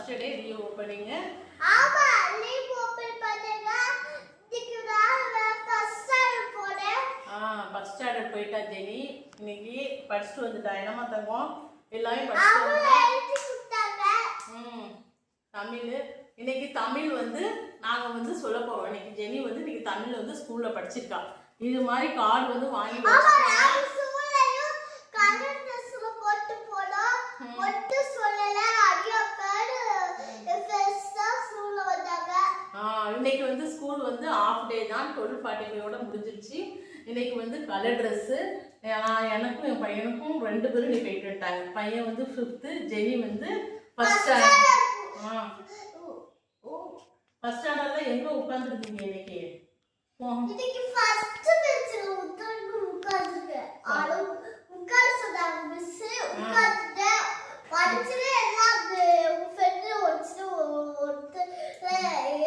First day ரீ opening. ஆமா ரீ open பண்ணேங்க. இன்னைக்கு நான் ஃபர்ஸ்ட் ஸ்டாண்டர்ட் போறேன். ஃபர்ஸ்ட் ஸ்டாண்டர்ட் போயிட்டா ஜெனி. இன்னைக்கு படிச்சிட்டு வந்துட்டா. என்னமா தங்கம் எல்லாமே படிச்சிட்டு தமிழ். இன்னைக்கு தமிழ் வந்து நாங்க வந்து சொல்ல போறோம். இன்னைக்கு ஜெனி வந்து இன்னைக்கு தமிழ் வந்து ஸ்கூல்ல படிச்சிருக்கா. இது மாதிரி கார்டு வந்து வாங்கி வச்சிருக்காங்க. ஸ்கூல்லையும் கலர் ட்ரெஸ்ல போட்டு போறோம். ஒட்டு சொல்லல ஐயா பேர் ஃபர்ஸ்டா ஸ்கூல்ல வந்தாங்க. இன்னைக்கு வந்து ஸ்கூல் வந்து ஆஃப் டே தான். 12:45 ஓட முடிஞ்சிருச்சு. இன்னைக்கு வந்து கலர் ட்ரெஸ். எனக்கும் என் பையனுக்கும் 2 பேரும் நீ போயிட்டு விட்டாங்க. பையன் வந்து 5th, ஜெனி வந்து ஃபர்ஸ்ட் ஸ்டாண்டர்ட். ஃபர்ஸ்ட் ஸ்டாண்டர்ட்ல எங்க உட்கார்ந்திருக்கீங்க இன்னைக்கு? இன்னைக்கு ஃபர்ஸ்ட் பெஞ்ச்ல உட்கார்ந்திருக்கேன். ஆளு உட்கார சொன்னாங்க மிஸ். உட்கார்ந்து படிச்சதே எல்லாம் ஃப்ரெண்ட் ஒருச்சு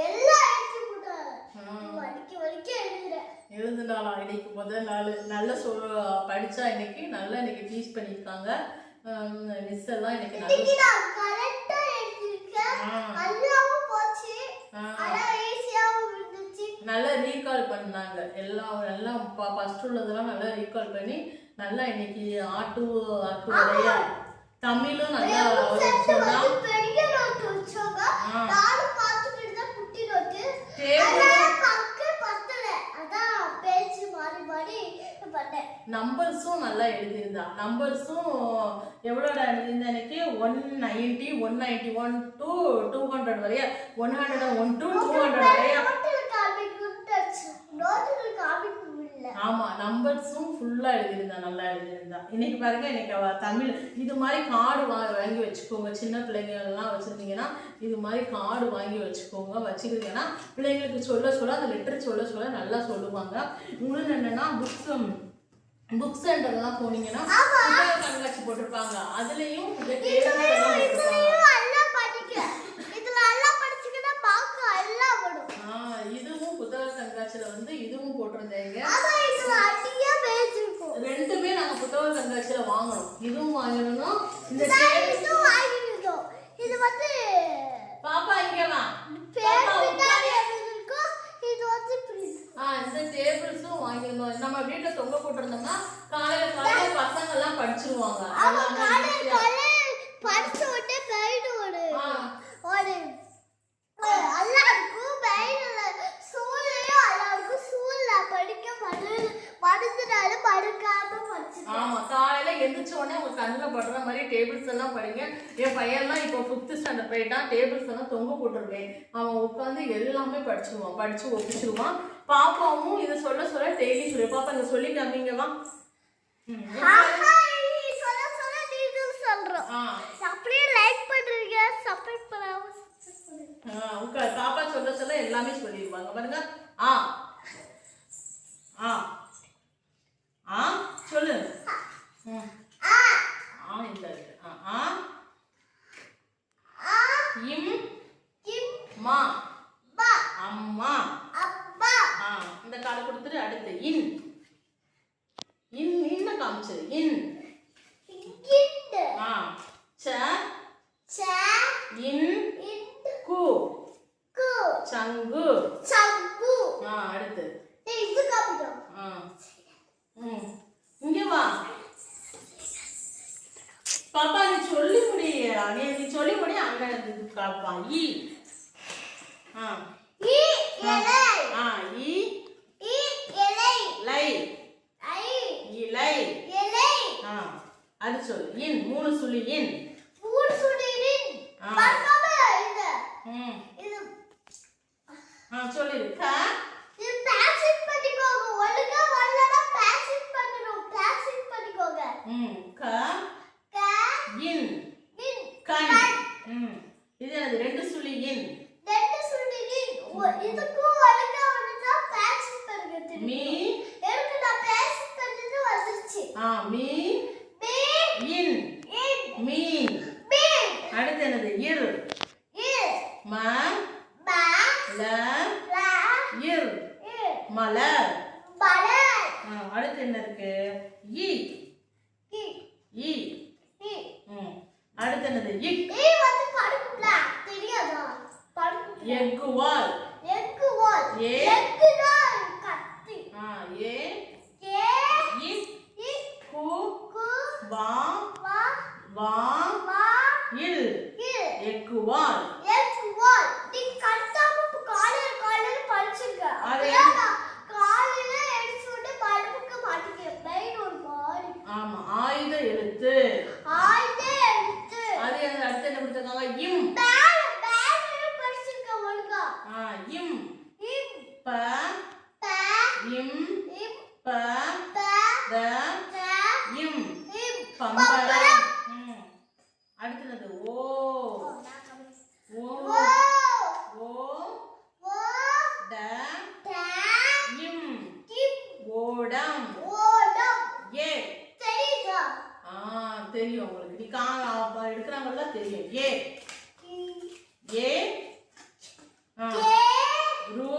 எல்லாம் எழுதி போட்டாங்க. வலிக்க எழுதுனாலா இன்னைக்கு முதல் நாள். நல்ல படிச்சா இன்னைக்கு நல்லா இன்னைக்கு டீச் பண்ணிருக்காங்க மிஸ் எல்லாம். இன்னைக்கு நல்லா கரெக்ட்டா எழுதிருக்கேன். நல்லாவும் போச்சு. அட ஈஸியாவும் இருந்துச்சு. நல்லா ரீகால் பண்ணாங்க. எல்லாம் ஃபர்ஸ்ட் உள்ளதெல்லாம் நல்லா ரீகால் பண்ணி நல்லா இன்னைக்கு ஆட்டு வரையா தமிழும் நல்லா சொன்னா. பெரிய நோட் வச்சாங்க. நானும் பார்த்துக்கிட்டு தான் குட்டி நோட். நம்பர்ஸும் நல்லா எழுதியிருந்தா. நம்பர்ஸும் எவ்வளோட எழுதியிருந்தா எனக்கு 190, 191 to 200 வரையா. 101 to 200 வரையா. ஆமா நம்பர்ஸும் ஃபுல்லா எழுதியிருந்தா. நல்லா எழுதியிருந்தா. இன்னைக்கு பாருங்க இன்னைக்கு அவ தமிழ் இது மாதிரி கார்டு வாங்கி வச்சுக்கோங்க. சின்ன பிள்ளைங்க எல்லாம் வச்சிருந்தீங்கன்னா இது மாதிரி கார்டு வாங்கி வச்சுக்கோங்க. வச்சுக்கிட்டீங்கன்னா பிள்ளைங்களுக்கு சொல்ல அந்த லெட்டர் சொல்ல நல்லா சொல்லுவாங்க. இன்னொன்று என்னன்னா புக் சென்டர்லாம் போனீங்கன்னா கண்காட்சி போட்டிருப்பாங்க. அதுலயும் இதுவும் புத்தக கண்காட்சியில வந்து இதுவும் போட்டிருந்தேங்க. ரெண்டுமே நாங்க புத்தக கண்காட்சியில வாங்கணும். இதுவும் வாங்கணும். இந்த இது வந்து பாப்பா இங்க வா. இந்த டேபிள்ஸும் வாங்கிருந்தோம். நம்ம வீட்டுல தொங்க போட்டிருந்தோம்னா காலையில பசங்க எல்லாம் படிச்சிருவாங்க. படிச்சு விட்டு போயிட்டு எல்லாருக்கும் ஸ்கூல்லையும் எல்லாருக்கும் ஸ்கூல்ல படிக்க படிச்சனால படுக்காம படிச்சு. ஆமா காலையில எந்திரிச்ச உடனே உங்க கண்ணில் படுற மாதிரி டேபிள்ஸ் எல்லாம் படிங்க. என் பையன்லாம் இப்போ 5th ஸ்டாண்டர்ட் போயிட்டான். டேபிள்ஸ் எல்லாம் தொங்க போட்டுருவேன். அவன் உட்காந்து எல்லாமே படிச்சுருவான். படிச்சு ஒப்பிச்சிருவான். பாப்பாவும் இதை சொல்ல டெய்லி சொல்லு. பாப்பா இங்க சொல்லி காமிங்க வா. பாப்பா சொல்ல எல்லாமே சொல்லிடுவாங்க பாருங்க. சொல்லு. இந்த மா அம்மா இந்த காலை கொடுத்துட்டு அடுத்து இன்ன காமிச்சு சங்கு. அடுத்து இங்க வா பாப்பா. நீ சொல்லி முடி அங்க காப்பா. அது சொல்லு. 3 சுழி சொல்லிரு. இது என்னது? 2 சுழி இதுக்கும் ஒழுங்கா வந்துட்டா பேக்ஸ் பண்ணுங்க. மீ எனக்கு நான் பேக்ஸ் பண்ணது வந்துருச்சு. மீ மீன். அடுத்து என்னது? ம ல மலர். அடுத்து என்ன இருக்கு? அடுத்து என்னது? வந்து படுக்கும்ல எக்கு வால் எக்கு வால் ஏ எக்கு தான் கத்தி ஏ ஏ இக் இக் கு கு வா வா வா வா இல் இல் எக்கு வால் எக்கு வால் நீ கட்டாம காலையில படிச்சுங்க அது காலையில எடுத்துட்டு படுக்க மாட்டீங்க மெயின் ஒரு பாடி ஆமா ஆயுத எழுத்து ஆயுத எழுத்து அது அடுத்து என்ன கொடுத்திருக்காங்க இம் பேல படிச்சுங்க ஒழுங்கா இம் இம் ப ப இம் இம் ப ப த த இம் இம் பம்பரம் அடுத்தது ஓ ஓ ஓ ஓ ட ட இம் இம் ஓடம் ஓடம் ஏ தெரியுதா தெரியும் உங்களுக்கு நீ எடுக்கிறாங்கல்ல தெரியும் ஏ ஏ கே ரு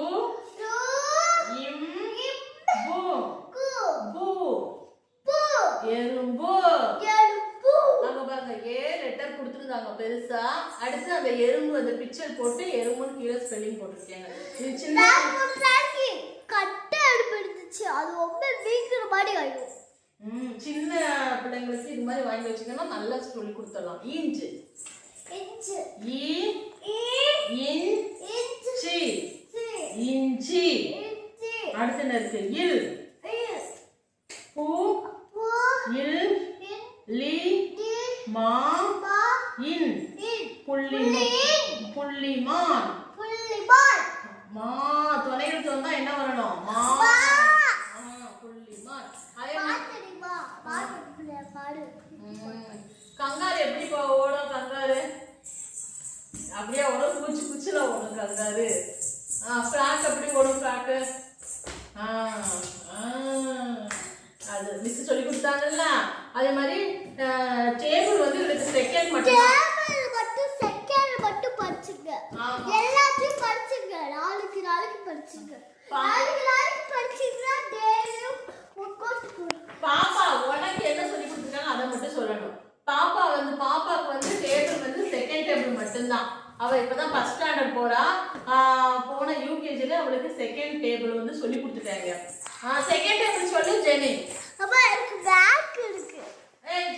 ரு இம் இம் பு கு பு பு எறும்பு எறும்பு அங்க பாருங்க ஏ லெட்டர் கொடுத்துருக்காங்க பெருசா அடுத்து அந்த எறும்பு அந்த பிக்சர் போட்டு எறும்புன்னு கீழே ஸ்பெல்லிங் போட்டுருக்காங்க இது சின்ன நாக்கு கட்ட எடுத்துச்சு அது ரொம்ப வீக்கிற மாதிரி ஆயிடும் சின்ன பிள்ளைங்களுக்கு இது மாதிரி வாங்கி வச்சீங்கன்னா நல்லா சொல்லி கொடுத்துடலாம் இஞ்சி இஞ்சி இ இ இஞ்சி இஞ்சி இஞ்சி இஞ்சி அடுத்து என்ன இருக்கு இல் இல் பூ பூ இல் இல் லி டி மா மா இன் இல் புள்ளிமான் புள்ளிமான் மா துணைகள் சொன்னா என்ன வரணும் மா புள்ளிமான் பாத்துடிமா பாத்துடிமா பாடு கங்காரு எப்படி ஓடும் கங்காரு அப்படியே ஓடும் பூச்சி பூச்சில ஓடும் கங்காரு ஃப்ராக் எப்படி ஓடும் ஃப்ராக்கு அது மிஸ் சொல்லி கொடுத்தாங்கல்ல அதே மாதிரி டேபிள் வந்து இவளுக்கு செகண்ட் மட்டும் செகண்ட் மட்டும் படிச்சுங்க எல்லாத்தையும் படிச்சுங்க நாளைக்கு படிச்சுங்க நாளைக்கு படிச்சீங்கன்னா டெய்லியும் பாப்பா உனக்கு என்ன சொல்லி கொடுத்துருக்காங்க அதை மட்டும் சொல்லணும் பாப்பாக்கு வந்து டேபிள் வந்து செகண்ட் டேபிள் மட்டும்தான் அவ இப்பதான் ஃபர்ஸ்ட் ஸ்டாண்டர்ட் போறா போன யூகேஜில அவளுக்கு செகண்ட் டேபிள் வந்து சொல்லி கொடுத்துட்டாங்க செகண்ட் டேபிள் சொல்லு ஜெனி அம்மா எனக்கு பேக் இருக்கு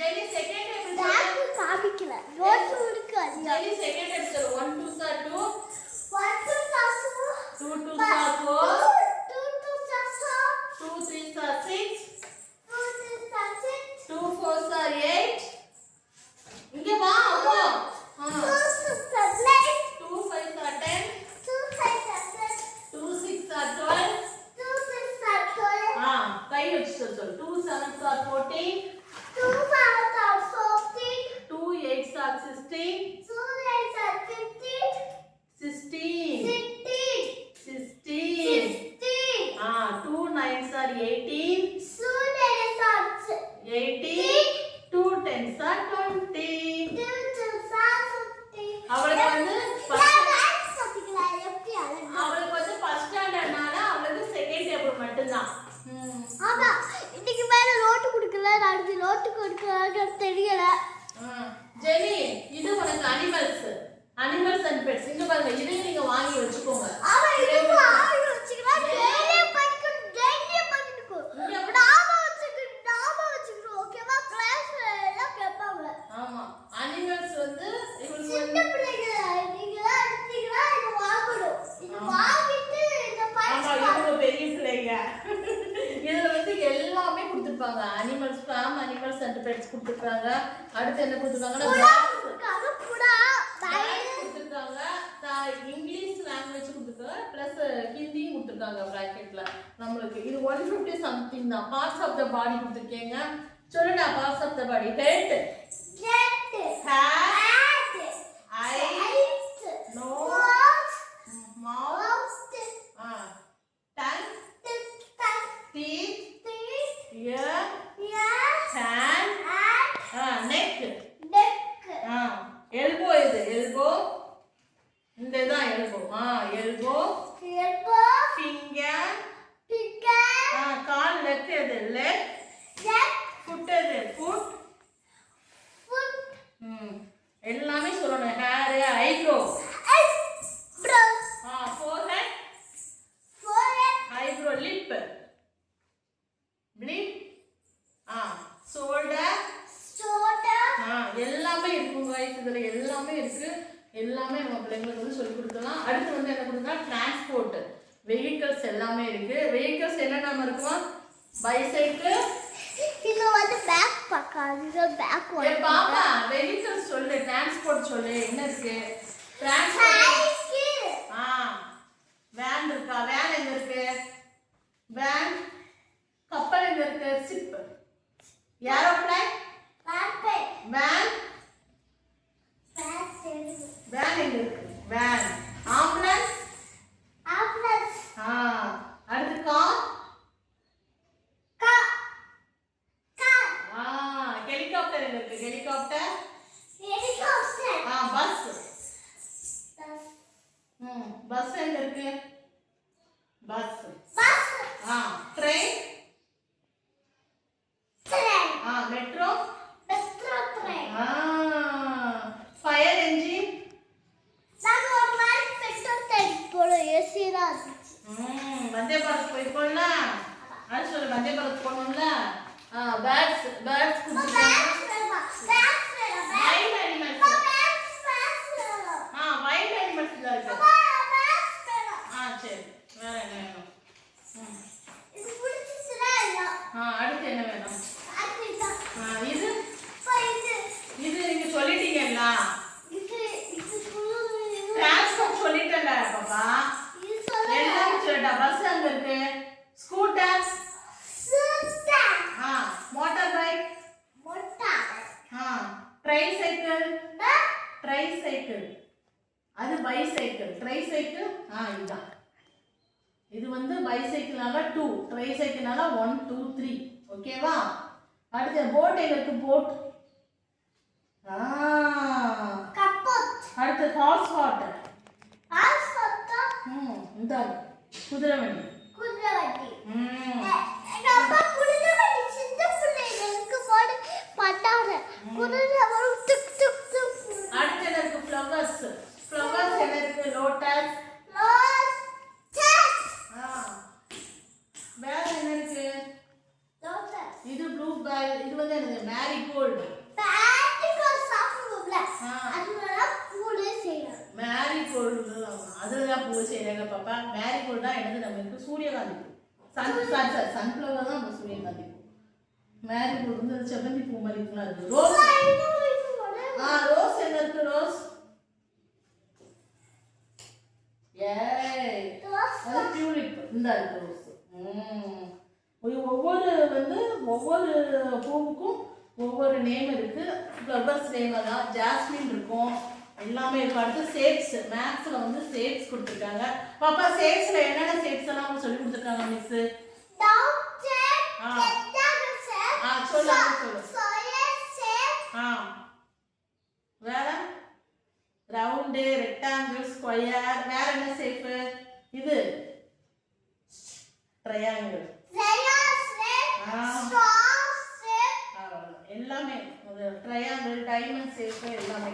ஜெனி செகண்ட் டேபிள் பேக் காமிக்கல நோட் இருக்கு ஜெனி செகண்ட் டேபிள் சொல்லு 1 2 are 2 1 2 are 2 2 2 are 4 2 2 are 4 2 3 are 6 2 3 are 6 2 4 are 8 இங்க வா அப்போ 2 6 are 9 2 5 are 10 2 5 are 10 2 6 are 12 2 6 are 12 கை வச்சு சொல்லு 2 7 are 14 2 5 are 14 2 8 are 16 2 8 are 15 16 16 2 9s are 18 2 9s are 18 2 10s are 20 2 2s are 50 அவளுக்கு வந்து அவளுக்கு வந்து ஃபர்ஸ்ட் ஸ்டாண்டர்ட்னால அவளுக்கு செகண்ட் டேபிள் மட்டும்தான் ஆமா இன்னைக்கு மேல நோட் கொடுக்கல நாளைக்கு நோட் கொடுக்கறாங்க தெரியல ஜெனி இது உனக்கு அனிமல்ஸ் அண்ட் பெட்ஸ் இங்க பாருங்க இதையும் நீங்க வாங்கி வச்சுக்கோங்க ஆமா இது வாங்கி வச்சுக்கலாம் டெய்லியும் படிக்கணும் நாம வச்சுக்கணும் ஓகேவா கிளாஸ்ல எல்லாம் கேட்பாங்க ஆமா அனிமல்ஸ் வந்து இவங்களுக்கு சின்ன பிள்ளைங்க நீங்களா இது வாங்கணும் இது வாங்கிட்டு இந்த ஆமா இவங்க பெரிய பிள்ளைங்க இதுல வந்து எல்லாமே கொடுத்துருப்பாங்க அனிமல்ஸ் அண்ட் பெட்ஸ் கொடுத்துருக்காங்க அடுத்து என்ன கொடுத்துருக்காங்கன்னா கொடுத்துருக்காங்க இங்கிலீஷ் லாங்குவேஜ் கொடுத்துருக்காங்க பிளஸ் ஹிந்தியும் கொடுத்துருக்காங்க பிராக்கெட்ல நம்மளுக்கு இது 150 சம்திங் தான் பார்ட்ஸ் ஆஃப் த பாடி கொடுத்துருக்கீங்க சொல்லுடா parts of the body head hair eyes nose mouth tongue teeth ear hand neck elbow elbow இந்த தான் elbow finger கால் leg leg foot foot எல்லாமே சொல்லணும் hair eyebrow எல்லாமே இருக்கு. எல்லாமே நம்ம பிள்ளைங்களுக்கு வந்து சொல்லி கொடுக்கலாம். அடுத்து வந்து என்ன கொடுக்கலாம், டிரான்ஸ்போர்ட் வெஹிக்கிள்ஸ் எல்லாமே இருக்கு. வெஹிக்கிள்ஸ் என்னென்ன இருக்குமா, பைசைக்கிள். இது வந்து பேக் பக்காது பேக் ஏ பாப்பா வெஹிக்கிள்ஸ் சொல்லு, டிரான்ஸ்போர்ட் சொல்லு. என்ன இருக்கு, டிரான்ஸ்போர்ட். வேன் இருக்கா, வேன் எங்க இருக்கு, வேன். கப்பல் எங்க இருக்கு, ஷிப். Aeroplane, van. வேன் எங்க இருக்கு, வேன். ஆம்புலன்ஸ். அடுத்து கார். ஹெலிகாப்டர் எங்க இருக்கு, ஹெலிகாப்டர். பஸ். பஸ் எங்க இருக்கு, bus. Train. Metro. Fire engine. Vande Bharat போயிருக்கோம்ல, அது சொல்லு. வந்தே பாரத் போனோம்ல. பேர்ட்ஸ் கொடுத்துருக்காங்க. Wild animals. வைல்ட் அனிமல்ஸ்ல இருக்கு. சரி, வேற என்ன வேணும்? அடுத்து என்ன வேணும்? இது நீங்க சொல்லிட்டீங்கல்ல, டிரான்ஸ்போர்ட் சொல்லிட்டேன்ல பாப்பா. எல்லாமே சொல்லிட்டா. பஸ் அங்க இருக்கு, scooter. Motor bike. Tricycle. Tricycle அது பைசைக்கிள். ட்ரைசைக்கிள் இதுதான். இது வந்து பைசைக்கிள்னால 2, ட்ரைசைக்கிள்னால 1 2 3. ஓகேவா? அடுத்து போட் எங்க இருக்கு, போட். அடுத்து ஹார்ஸ் வாட்டர். இந்த குதிரை வண்டி. அடுத்து என்ன இருக்கு, ஃப்ளவர்ஸ். ஃப்ளவர்ஸ் என்ன இருக்கு, லோட்டஸ். வேற என்ன இருக்கு, இது ப்ளூ பேர்ட். இது வந்து என்னது, மேரிகோல்டு. மேரிகோல்டு அதுலதான் பூ செய்யறாங்க பாப்பா. மேரிகோல்டு தான் என்னது, நமக்கு சூரியகாந்தி பூ. சன்ஃப்ளவர் தான் நம்ம சூரியகாந்தி பூ. மேரிகோல்டு வந்து செவ்வந்தி பூ மாதிரி இருக்குல்ல, அது. ரோஸ். ரோஸ் என்ன இருக்கு, ரோஸ். அது டியூலிப். இந்த இருக்கு ரோஸ். ஒவ்வொரு பூவுக்கும் ஒவ்வொரு நேம் இருக்கு. ஃப்ளவர்ஸ் நேம் தான். ஜாஸ்மின் இருக்கும், எல்லாமே இருக்கும். அடுத்து ஷேப்ஸ். மேத்ஸ்ல வந்து ஷேப்ஸ் கொடுத்துருக்காங்க பாப்பா. ஷேப்ஸ்ல என்னென்ன ஷேப்ஸ் எல்லாம் சொல்லி கொடுத்துருக்காங்க மிஸ்? சொல்லு. வேற ரவுண்டு, ரெக்டாங்கிள், ஸ்கொயர். வேற என்ன ஷேப், இது ட்ரையாங்கிள். எல்லாமே ட்ரையாங்கிள், டைமண்ட் ஷேப் எல்லாமே.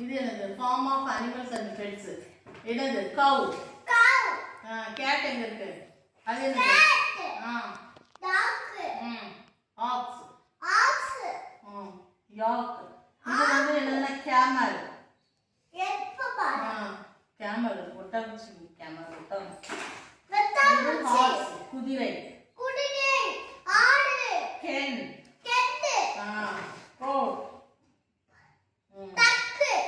இது என்னது, farm of animals and pets. என்னது, கவ். கேட் எங்க இருக்கு, அது என்னது, ஆக்ஸ். யாக். இது வந்து என்னன்னா கேமல். கேமல் ஒட்டகம். கேமல் ஒட்டகம். குதிரை. கென்.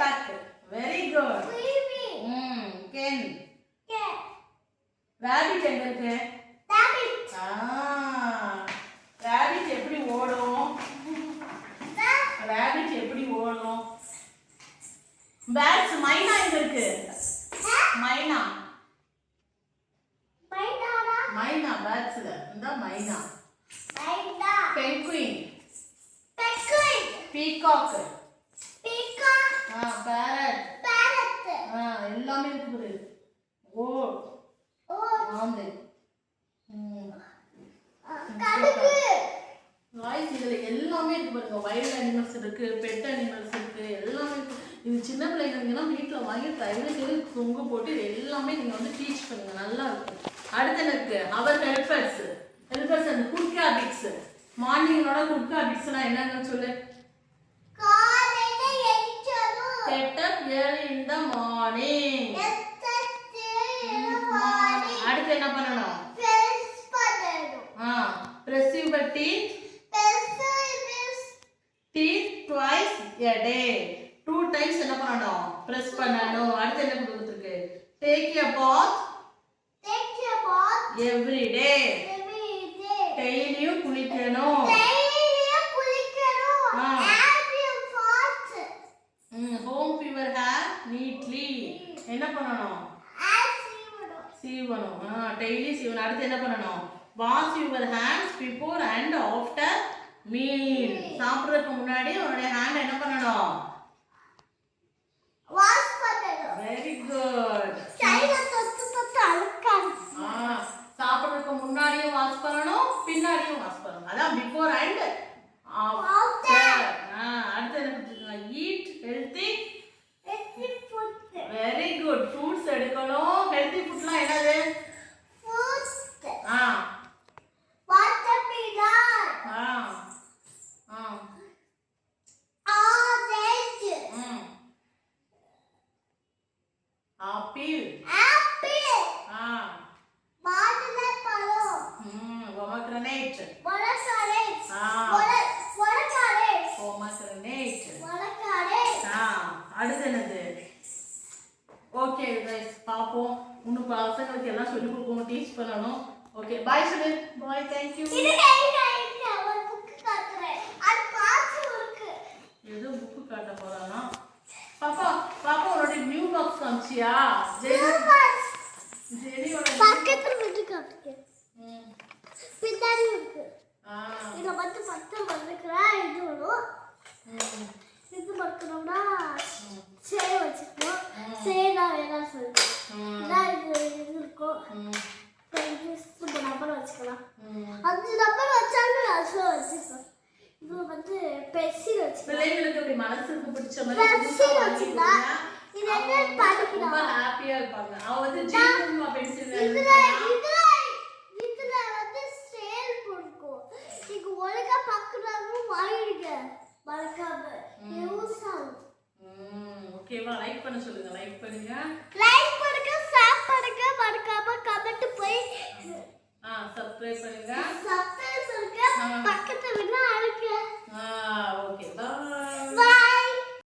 தக்கு. Very good. கென். ராபிட் எங்க இருக்கு, ராபிட் எப்படி ஓடும், ராபிட் எப்படி ஓடும். பேட்ஸ். மைனா எங்க இருக்கு, மைனா. பேட்ஸ்ல இந்த மைனா. பெங்குயின். பீகாக். பேரட். எல்லாமே இருக்குது. ஆந்தை. வாய்ஸ் இதுல எல்லாமே இருக்கு பாருங்க. வைல்ட் அனிமல்ஸ் இருக்கு, பெட் அனிமல்ஸ் இருக்கு, எல்லாமே இருக்கு. இது சின்ன பிள்ளைங்க இருந்தீங்கன்னா வீட்டில் வாங்கி தயவு செய்து தொங்க போட்டு இது எல்லாமே நீங்கள் வந்து டீச் பண்ணுங்க, நல்லா இருக்கும். அடுத்து எனக்கு அவர் ஹெல்பர்ஸ் அந்த குட் ஹேபிட்ஸ். மார்னிங்கோட குட் ஹேபிட்ஸ்லாம் என்னன்னு சொல்லு. காலையில எந்திரிச்சதும் Get up early in the morning. அடுத்து என்ன பண்ணணும்? பிரஸ் பண்ணணும். Brush your teeth. Teeth twice a day. 2 times என்ன பண்ணணும்? Press பண்ணணும். அடுத்து என்ன கொடுத்துருக்கு? Take a bath every day. டெய்லியும் குளிக்கணும். Comb your hair neatly. என்ன பண்ணணும்? சீவணும். டெய்லி சீவணும். அடுத்து என்ன பண்ணணும்? Wash your hands before and after meal. சாப்பிடுறதுக்கு முன்னாடி உன்னுடைய ஹேண்ட் என்ன பண்ணணும்? Very good. சாப்பிடுறதுக்கு முன்னாடியும் வாஷ் பண்ணணும், பின்னாடியும் வாஷ் பண்ணணும். அதான் பிஃபோர் அண்ட் ஆஃப்டர். அடுத்து என்ன கொடுத்துருக்காங்க? Eat healthy. Very good. Fruits எடுக்கணும். ஹெல்தி ஃபுட்லாம் என்னது? ஆப்பிள். பொமக்ரனேட். அடுத்து என்னது? ஓகே கைஸ், பாப்போம். இன்னும் பசங்களுக்கு எல்லாம் சொல்லி கொடுக்கணும், டீச் பண்ணணும். ஓகே, பாய் சொல்லு. பாய், தேங்க் யூ. ஏதோ புக்கு காட்ட போறானா? பாப்பா உன்னோட நியூ பாக்ஸ் காமிச்சியா? ஜெனியோட பக்கத்துல விட்டு காட்டுங்க. பின்னாடி இருக்கு. இத வந்து பக்கம் பண்ணிக்கறா. இது வரும். இது பக்கம்னா சேவ் வச்சுக்கோ. சேவா வேணா சொல்லுங்க. இது இருக்கும். இந்த நம்பர் வச்சுக்கலாம். 5 நம்பர் வச்சாலும் அசோ வச்சுக்கலாம். இது வந்து பென்சில் வச்சு பிள்ளைங்களுக்கு இப்படி மனசுக்கு பிடிச்ச மாதிரி பென்சில் வச்சுட்டா இது என்ன படிக்கலாம். ரொம்ப ஹாப்பியா இருப்பாங்க. அவ வந்து ஜீவன்மா பென்சில் இதுல வந்து ஸ்டேல் போடுறோம். நீங்க ஒழுங்கா பக்கறாவும் வாங்கிடுங்க. மறக்காம யூஸ் ஆகும். ஓகேவா? லைக் பண்ண சொல்லுங்க. லைக் பண்ணுங்க.